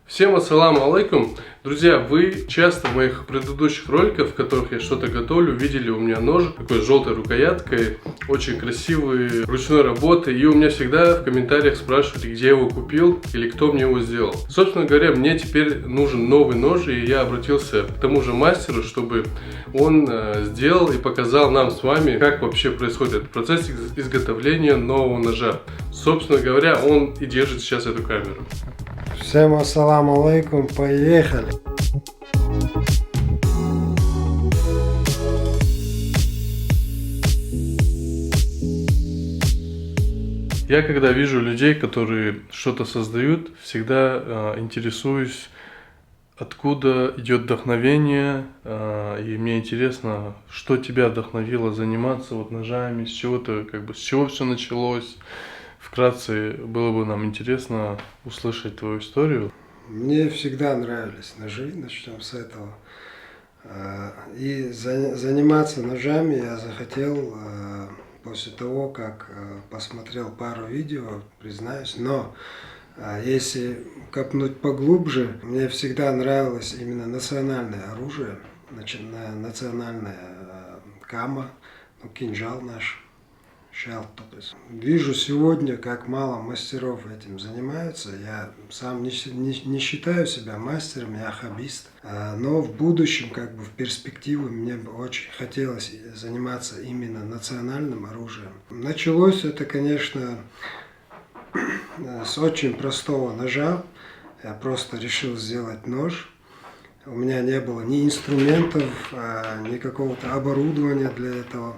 Всем ассаламу алейкум. Друзья, вы часто в моих предыдущих роликах, в которых я что-то готовлю, видели у меня нож такой с желтой рукояткой, очень красивый, ручной работы. И у меня всегда в комментариях спрашивали, где я его купил или кто мне его сделал. Собственно говоря, мне теперь нужен новый нож, и я обратился к тому же мастеру, чтобы он сделал и показал нам с вами, как вообще происходит этот процесс изготовления нового ножа. Собственно говоря, он и держит сейчас эту камеру. Всем ассаламу алейкум, поехали! Я когда вижу людей, которые что-то создают, всегда интересуюсь, откуда идет вдохновение, и мне интересно, что тебя вдохновило заниматься вот ножами, с чего-то, с чего все началось. Вкратце было бы нам интересно услышать твою историю. Мне всегда нравились ножи, начнем с этого. И заниматься ножами я захотел после того, как посмотрел пару видео, признаюсь. Но если копнуть поглубже, мне всегда нравилось именно национальное оружие, национальная кама, кинжал наш. Вижу сегодня, как мало мастеров этим занимаются. Я сам не считаю себя мастером, я хоббист. Но в будущем, в перспективу, мне бы очень хотелось заниматься именно национальным оружием. Началось это, конечно, с очень простого ножа. Я просто решил сделать нож. У меня не было ни инструментов, ни какого-то оборудования для этого.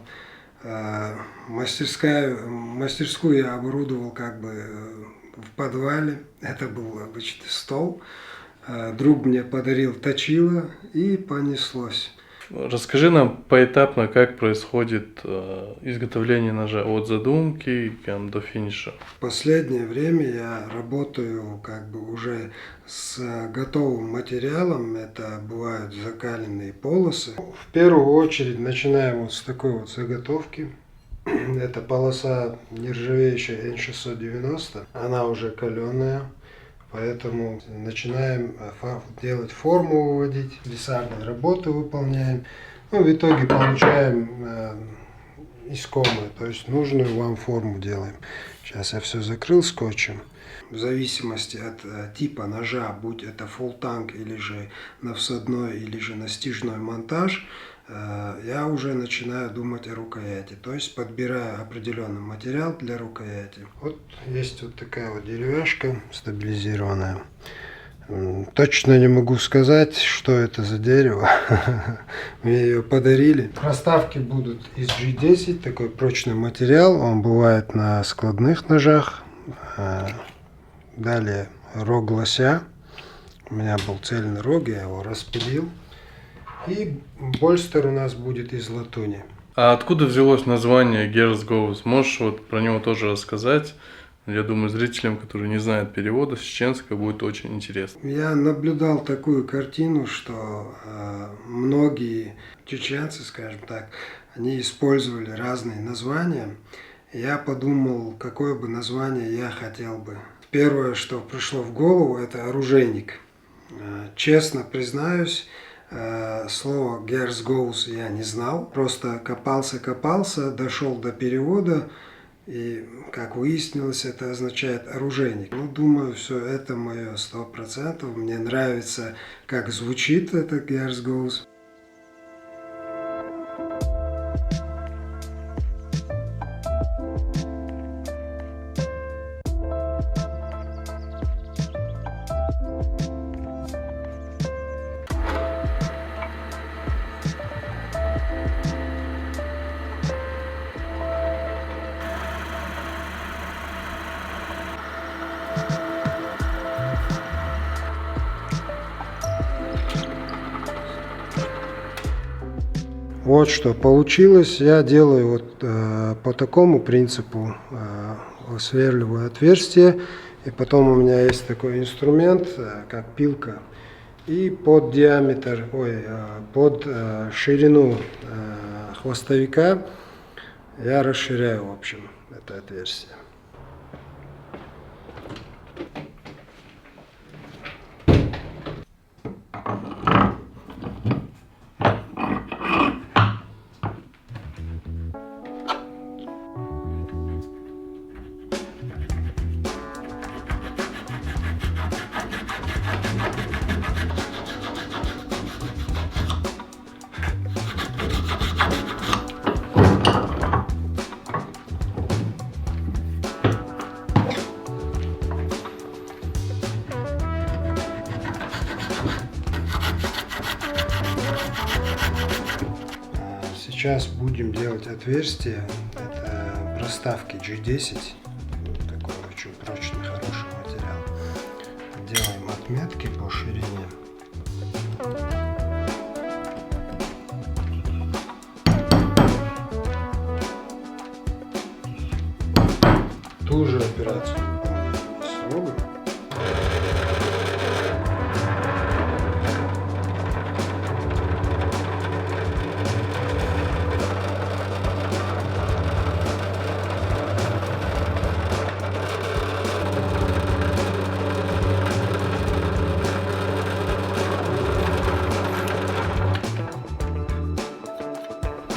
Мастерскую я оборудовал в подвале. Это был обычный стол. Друг мне подарил точило, и понеслось. Расскажи нам поэтапно, как происходит изготовление ножа от задумки до финиша. В последнее время я работаю уже с готовым материалом. Это бывают закаленные полосы. В первую очередь начинаем с такой вот заготовки. Это полоса нержавеющая N690. Она уже каленая. Поэтому начинаем делать форму, выводить, слесарные работы выполняем. В итоге получаем искомую, то есть нужную вам форму делаем. Сейчас я все закрыл скотчем. В зависимости от типа ножа, будь это full танк или же на всадной, или же на стяжной монтаж, я уже начинаю думать о рукояти, то есть подбираю определенный материал для рукояти. Вот есть вот такая вот деревяшка стабилизированная. Точно не могу сказать, что это за дерево. Мне ее подарили. Проставки будут из G10, такой прочный материал. Он бывает на складных ножах. Далее рог лося. У меня был цельный рог, я его распилил. И больстер у нас будет из латуни. А откуда взялось название Gears Goes? Можешь про него тоже рассказать? Я думаю, зрителям, которые не знают перевода с чеченского, будет очень интересно. Я наблюдал такую картину, что многие чеченцы, скажем так, они использовали разные названия. Я подумал, какое бы название я хотел бы. Первое, что пришло в голову, это оружейник. Честно признаюсь, слово Gears Goes я не знал. Просто копался, дошел до перевода. И, как выяснилось, это означает оружейник. Думаю, все это мое 100%. Мне нравится, как звучит это Gears Goes. Вот что получилось. Я делаю по такому принципу. Сверливаю отверстие. И потом у меня есть такой инструмент, как пилка. И под диаметр, под ширину хвостовика я расширяю, в общем, это отверстие. сейчас будем делать отверстие. Это проставки G10. Такой очень прочный, хороший материал. Делаем отметки по ширине. Ту же операцию выполняем с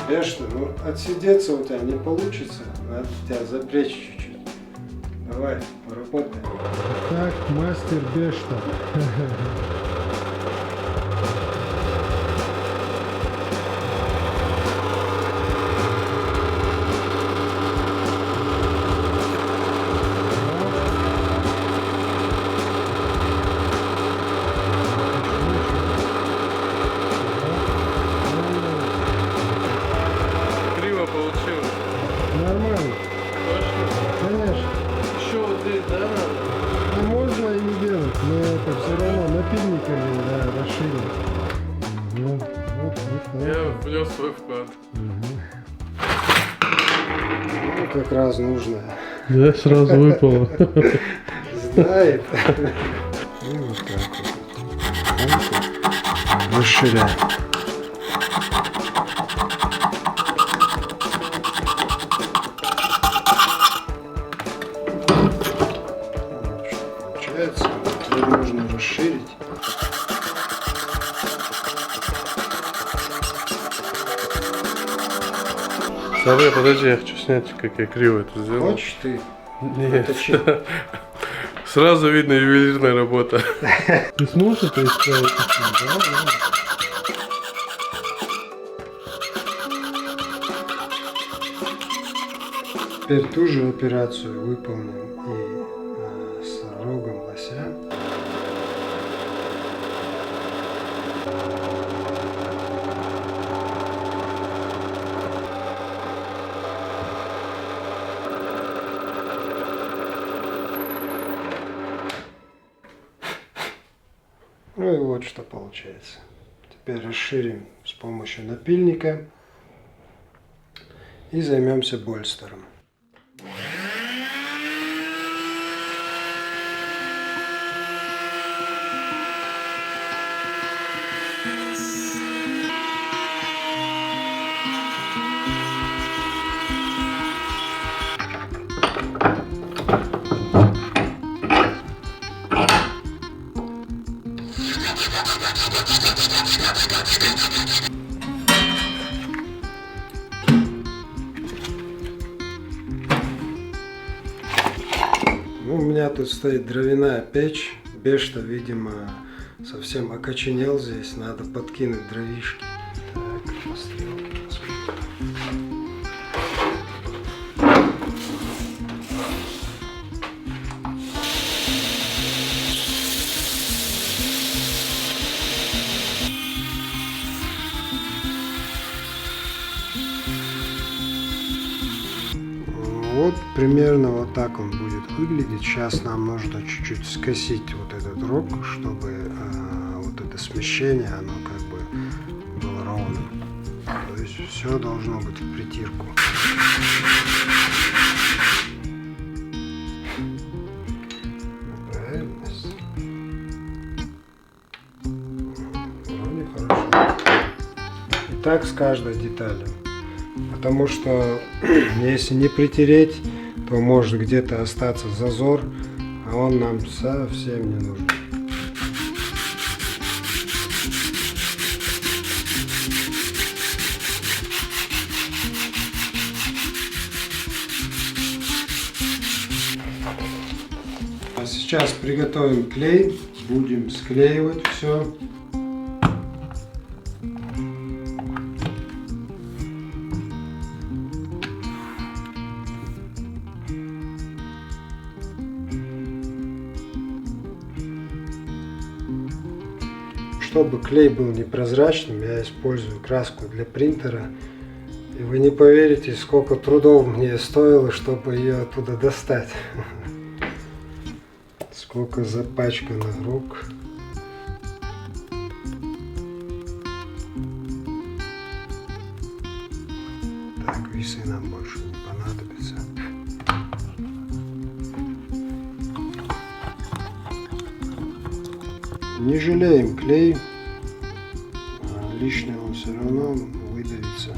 Бешта, ну отсидеться у тебя не получится, надо тебя запрячь чуть-чуть. Давай, поработаем. Так, мастер Бешта. Нормально. Точно? Конечно. Еще вот здесь, да, надо? Ну, можно и не делать, но это все равно напильниками, да, расширим. Вот. Я внес свой вклад. Ну, как раз нужно. Да, сразу выпало. Знает. И вот так вот. Расширяем. Получается, теперь нужно расширить. Смотри, подожди, я хочу снять, как я криво это сделал. Хочешь ты? Нет. Это Сразу видно ювелирная работа. Ты сможешь это исправить? Да. Теперь ту же операцию выполним и с рогом лося. Ну и вот что получается. Теперь расширим с помощью напильника и займемся больстером. Ну, у меня тут стоит дровяная печь. Бешта, видимо, совсем окоченел здесь. Надо подкинуть дровишки. Так, по стрелке посмотрим. Вот примерно вот так он будет выглядеть. Сейчас нам нужно чуть-чуть скосить вот этот рог, чтобы вот это смещение, оно как бы было ровным. То есть все должно быть в притирку. Правильность. Вроде хорошо. И так с каждой деталью. Потому что если не притереть, то может где-то остаться зазор, а он нам совсем не нужен. А сейчас приготовим клей, будем склеивать все. Чтобы клей был непрозрачным, я использую краску для принтера И вы не поверите, сколько трудов мне стоило, чтобы ее оттуда достать. Сколько запачканных рук. Так, весы нам больше не понадобятся. Не жалеем клей. Лишнее он все равно выдавится.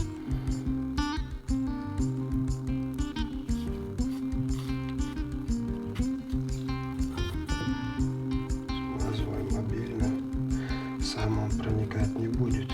Смазываем обильно. Сам он проникать не будет.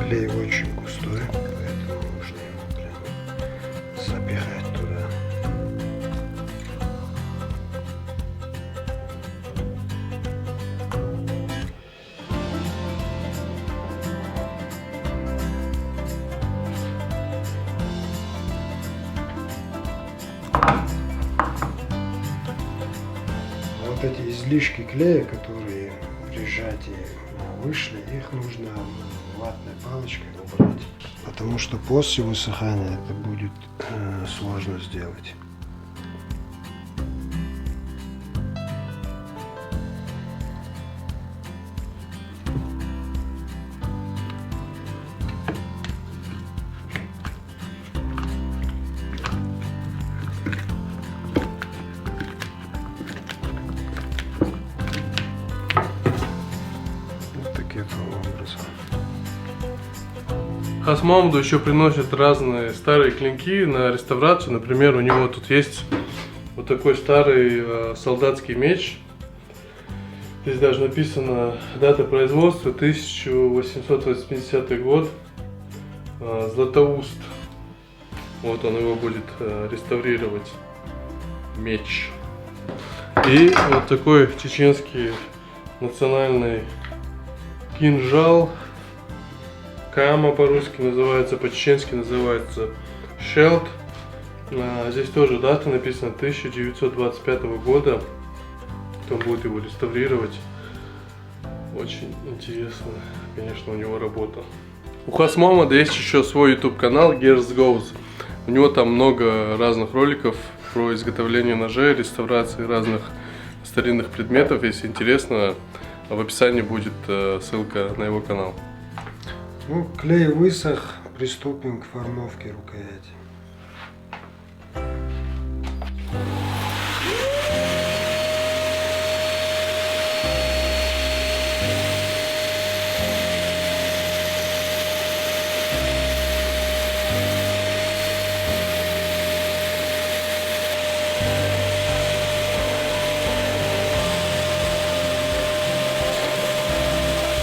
Клей очень густой, поэтому нужно его прям забирать туда. Вот эти излишки клея, которые при сжатии вышли, их нужно ватной палочкой убрать, потому что после высыхания это будет сложно сделать. Вот таким образом. Хасмамоду еще приносят разные старые клинки на реставрацию. Например, у него тут есть вот такой старый солдатский меч. Здесь даже написана дата производства 1880 год. Златоуст. Вот он его будет реставрировать. Меч. И вот такой чеченский национальный кинжал. Кама по-русски называется, по-чеченски называется Шелд. Здесь тоже дата написана 1925 года. Кто будет его реставрировать. Очень интересно, конечно, у него работа. У Хасмамода есть еще свой YouTube канал Gears Goes. У него там много разных роликов про изготовление ножей, реставрации разных старинных предметов. Если интересно, в описании будет ссылка на его канал. Ну, клей высох, приступим к формовке рукояти.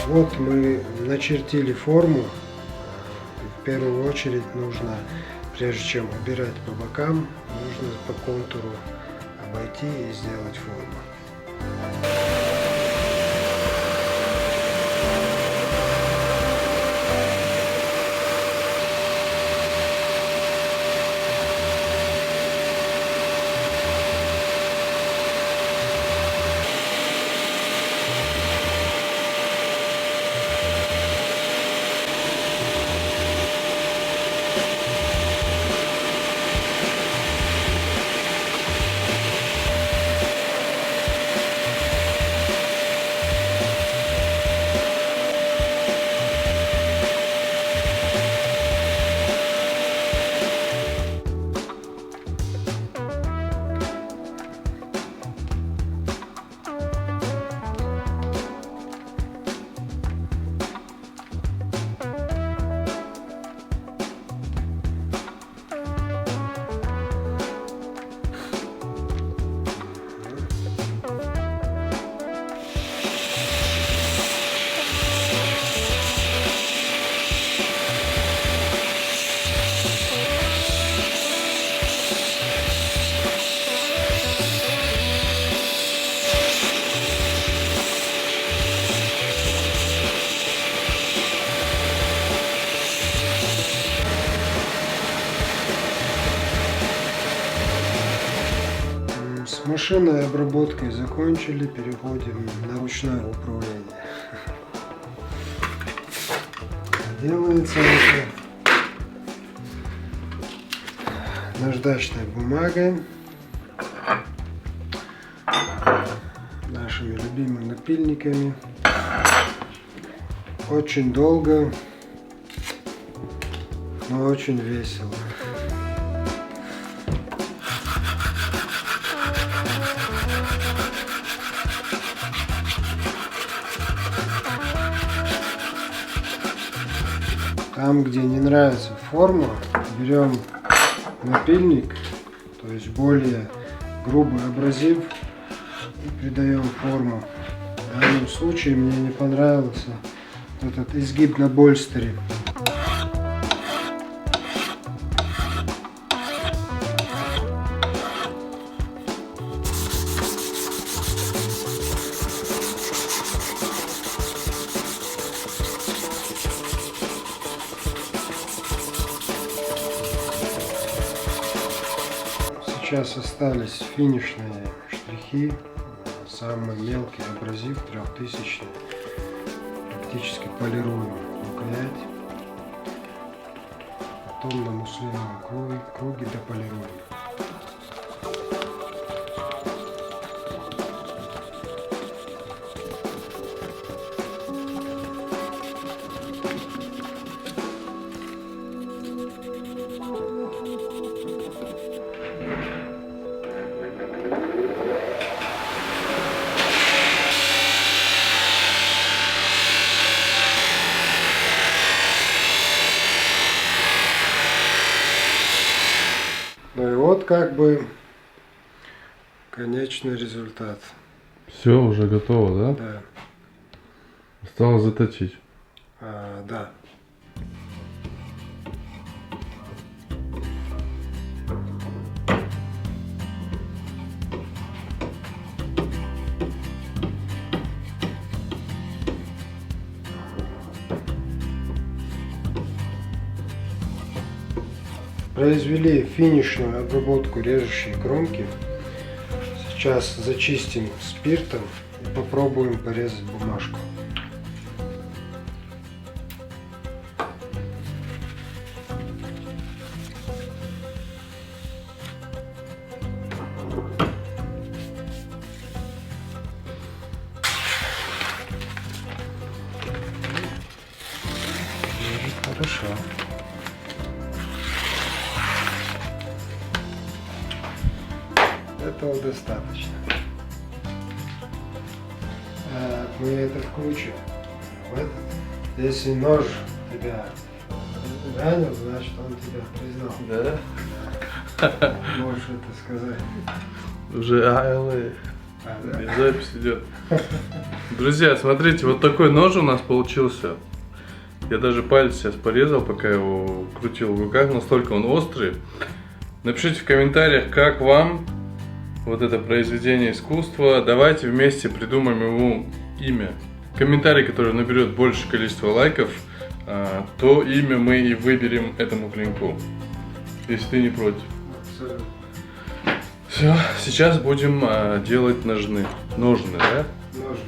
Вот мы начертили форму. В первую очередь нужно, прежде чем убирать по бокам, нужно по контуру обойти и сделать форму. С машинной обработкой закончили, переходим на ручное управление. Делается это наждачной бумагой, нашими любимыми напильниками. Очень долго, но очень весело. Там, где не нравится форма, берем напильник, то есть более грубый абразив, и придаем форму. В данном случае мне не понравился этот изгиб на больстере. Сейчас остались финишные штрихи, самый мелкий абразив 3000, практически полируем рукоять, потом на муслиновом круге дополируем. Ну и вот как бы конечный результат. Все уже готово, да? Да. Осталось заточить. Да. Произвели финишную обработку режущей кромки. Сейчас зачистим спиртом и попробуем порезать бумажку. Хорошо. Этого достаточно. Мы это включим в этот. Если нож тебя ранил, значит он тебя признал. Да? Можешь это сказать. Уже Да? запись идет. Друзья, смотрите, вот такой нож у нас получился. Я даже палец сейчас порезал, пока его крутил в руках, настолько он острый. Напишите в комментариях, как вам вот это произведение искусства. Давайте вместе придумаем ему имя. Комментарий, который наберет большее количество лайков, то имя мы и выберем этому клинку. Если ты не против. Все, сейчас будем делать ножны, да? Ножны.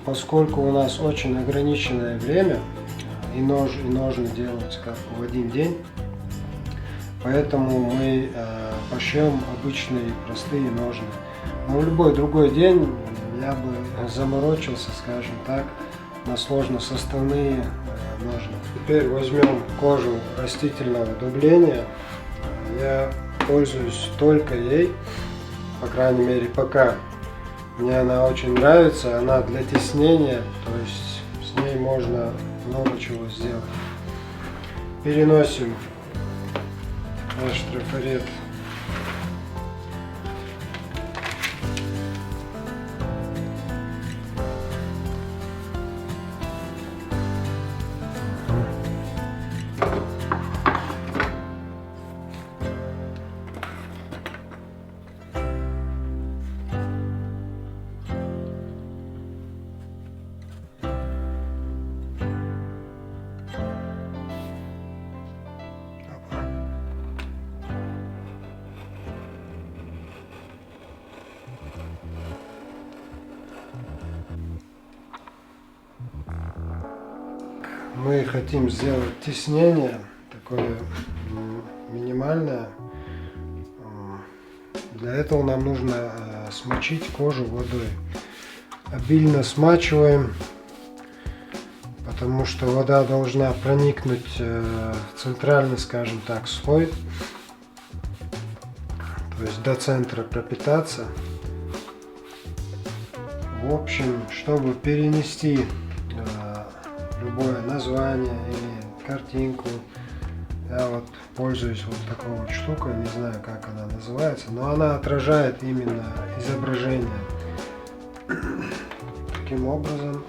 Поскольку у нас очень ограниченное время, и нож, и ножны делаются как в один день, поэтому мы пошьем обычные простые ножны. Но в любой другой день я бы заморочился, скажем так, на сложносоставные ножны. Теперь возьмем кожу растительного дубления. Я пользуюсь только ей, по крайней мере пока. Мне она очень нравится, она для теснения, то есть с ней можно много чего сделать. Переносим наш трафарет мы хотим сделать тиснение, такое минимальное. Для этого нам нужно смочить кожу водой. Обильно смачиваем, потому что вода должна проникнуть в центральный, скажем так, слой, то есть до центра пропитаться. В общем, чтобы перенести любое название или картинку, я вот пользуюсь вот такой вот штукой, не знаю, как она называется, но она отражает именно изображение. Таким образом,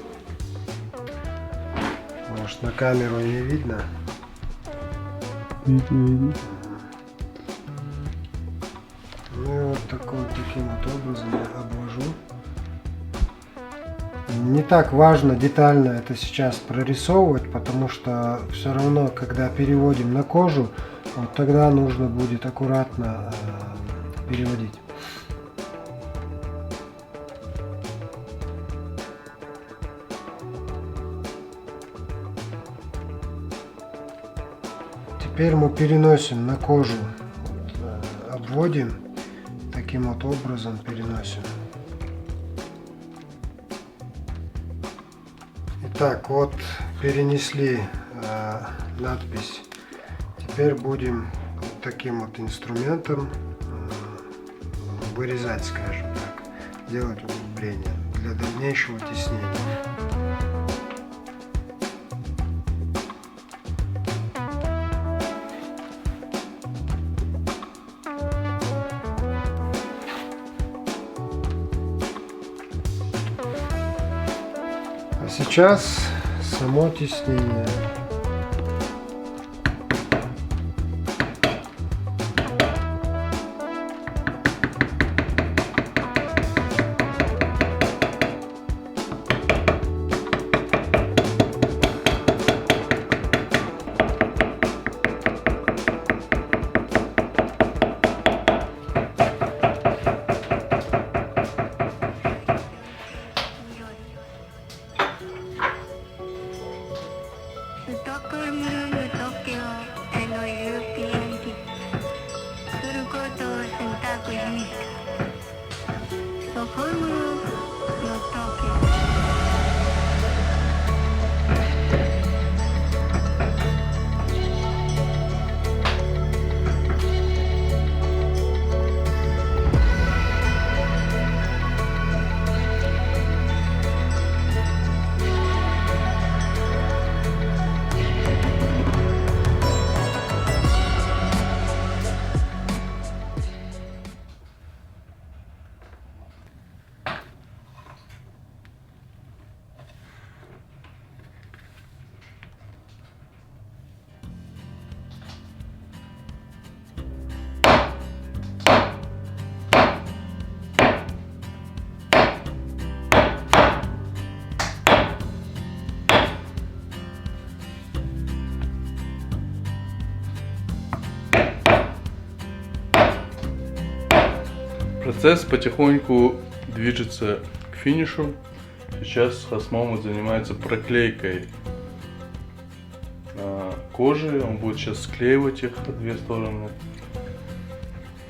может, на камеру и не видно. Видно. Ну и вот таким вот образом я обвожу. Не так важно детально это сейчас прорисовывать, потому что все равно, когда переводим на кожу, вот тогда нужно будет аккуратно переводить. Теперь мы переносим на кожу, обводим, таким вот образом переносим. Итак, вот перенесли надпись. Теперь будем вот таким вот инструментом вырезать, скажем так, делать углубление для дальнейшего тиснения. Сейчас само тиснение. Процесс потихоньку движется к финишу. Сейчас Хасмамут занимается проклейкой кожи. Он будет сейчас склеивать их по две стороны.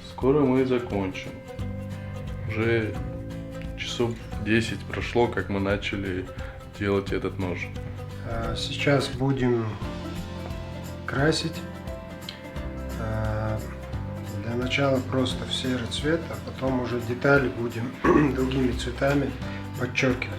Скоро мы закончим. Уже часов 10 прошло, как мы начали делать этот нож. Сейчас будем красить. Для начала просто в серый цвет, а потом уже детали будем другими цветами подчеркивать.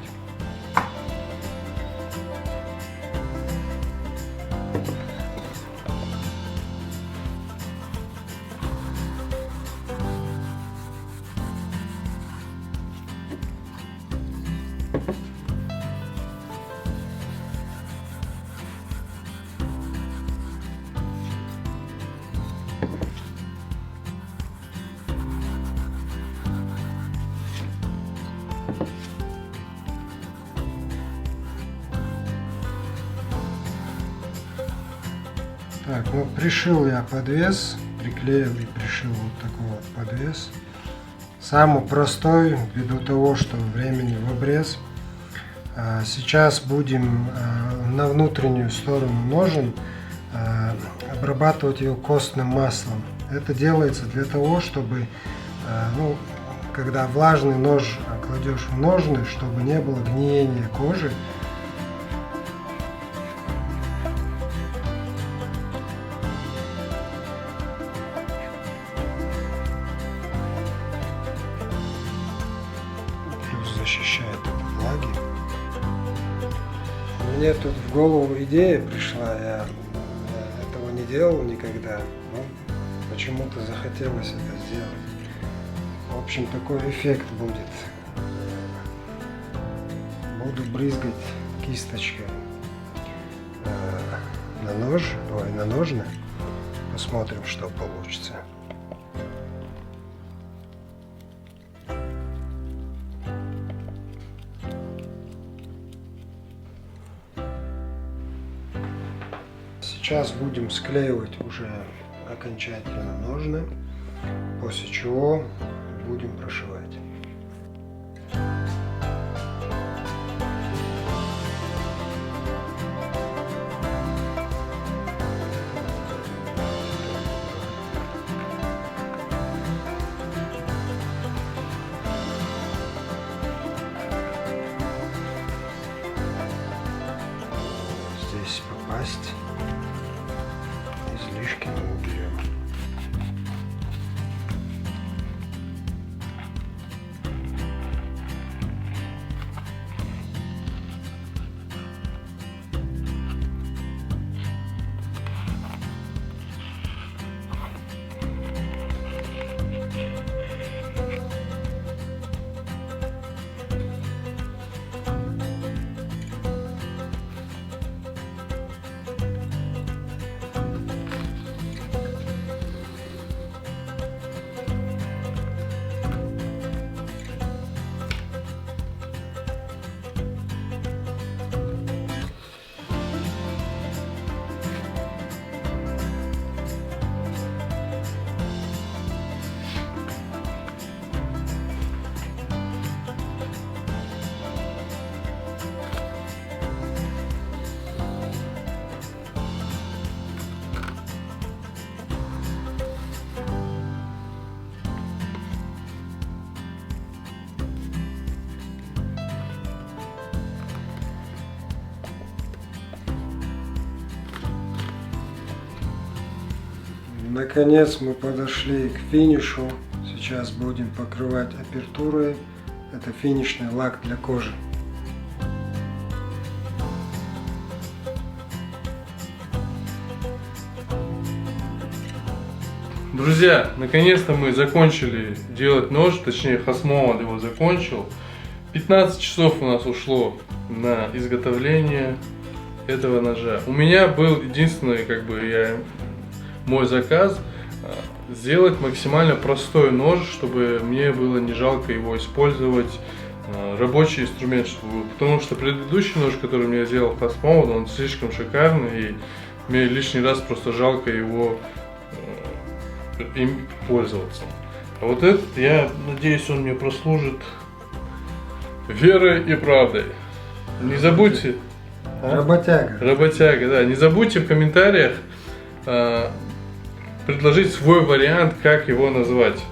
Так, ну пришил я подвес, приклеил и пришил вот такой вот подвес. Самый простой, ввиду того, что времени в обрез. Сейчас будем на внутреннюю сторону ножен обрабатывать ее костным маслом. Это делается для того, чтобы, ну, когда влажный нож кладешь в ножны, чтобы не было гниения кожи. Плюс защищает от влаги. Мне тут в голову идея пришла, я этого не делал никогда, но почему-то захотелось это сделать. В общем, такой эффект будет. Буду брызгать кисточкой на ножны. Посмотрим, что получится. Сейчас будем склеивать уже окончательно ножны, после чего будем прошивать. Здесь попасть излишки мы уберем. Наконец мы подошли к финишу. Сейчас будем покрывать апертурой. Это финишный лак для кожи. Друзья, наконец-то мы закончили делать нож, точнее Хасмолод его закончил. 15 часов у нас ушло на изготовление этого ножа. У меня был единственный, мой заказ сделать максимально простой нож, чтобы мне было не жалко его использовать, рабочий инструмент, потому что предыдущий нож, который мне сделал Хасмолод, он слишком шикарный, и мне лишний раз просто жалко его им пользоваться. А вот этот, я надеюсь, он мне прослужит верой и правдой. Не забудьте. Работяга. Работяга, да. Не забудьте в комментариях предложить свой вариант, как его назвать.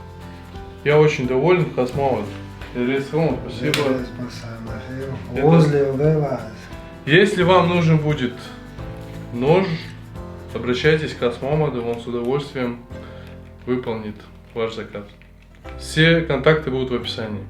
Я очень доволен Хасмолод. Спасибо. Если вам нужен будет нож, обращайтесь к Хасмолоду, он с удовольствием выполнит ваш заказ. Все контакты будут в описании.